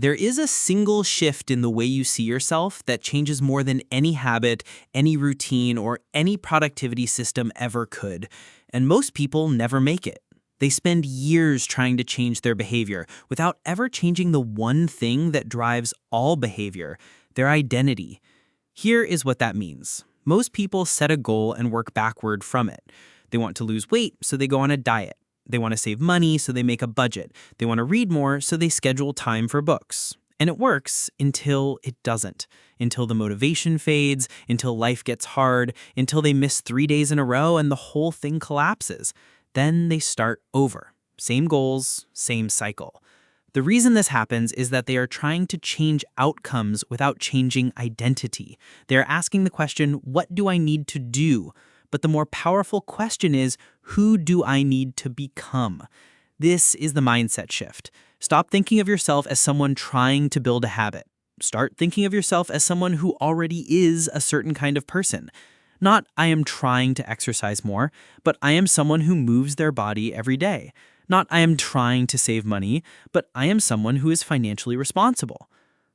There is a single shift in the way you see yourself that changes more than any habit, any routine, or any productivity system ever could. And most people never make it. They spend years trying to change their behavior without ever changing the one thing that drives all behavior, their identity. Here is what that means. Most people set a goal and work backward from it. They want to lose weight, so they go on a diet. They want to save money, so they make a budget. They want to read more, so they schedule time for books. And it works until it doesn't, until the motivation fades, until life gets hard, until they miss 3 days in a row and the whole thing collapses. Then they start over. Same goals, same cycle. The reason this happens is that they are trying to change outcomes without changing identity. They are asking the question, what do I need to do? But the more powerful question is, who do I need to become? This is the mindset shift. Stop thinking of yourself as someone trying to build a habit. Start thinking of yourself as someone who already is a certain kind of person. Not, I am trying to exercise more, but I am someone who moves their body every day. Not, I am trying to save money, but I am someone who is financially responsible.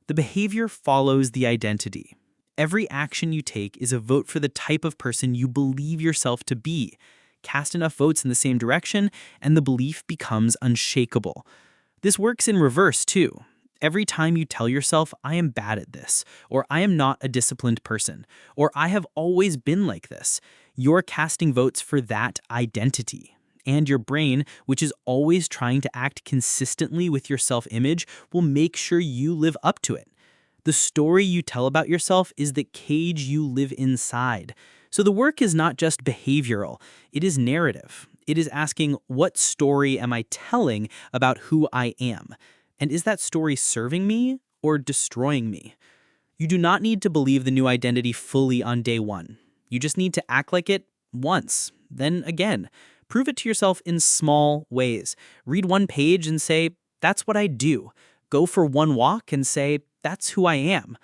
The behavior follows the identity. Every action you take is a vote for the type of person you believe yourself to be. Cast enough votes in the same direction, and the belief becomes unshakable. This works in reverse, too. Every time you tell yourself, I am bad at this, or I am not a disciplined person, or I have always been like this, you're casting votes for that identity. And your brain, which is always trying to act consistently with your self-image, will make sure you live up to it. The story you tell about yourself is the cage you live inside. So the work is not just behavioral, it is narrative. It is asking, what story am I telling about who I am? And is that story serving me or destroying me? You do not need to believe the new identity fully on day one. You just need to act like it once, then again. Prove it to yourself in small ways. Read one page and say, that's what I do. Go for one walk and say, that's who I am.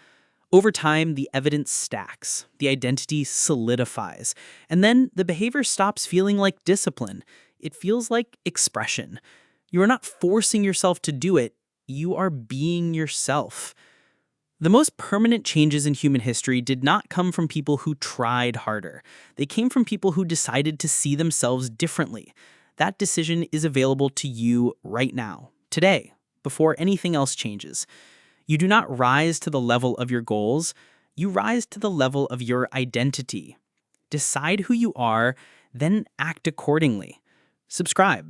Over time, the evidence stacks, the identity solidifies, and then the behavior stops feeling like discipline. It feels like expression. You are not forcing yourself to do it, you are being yourself. The most permanent changes in human history did not come from people who tried harder. They came from people who decided to see themselves differently. That decision is available to you right now, today, before anything else changes. You do not rise to the level of your goals, you rise to the level of your identity. Decide who you are, then act accordingly. Subscribe.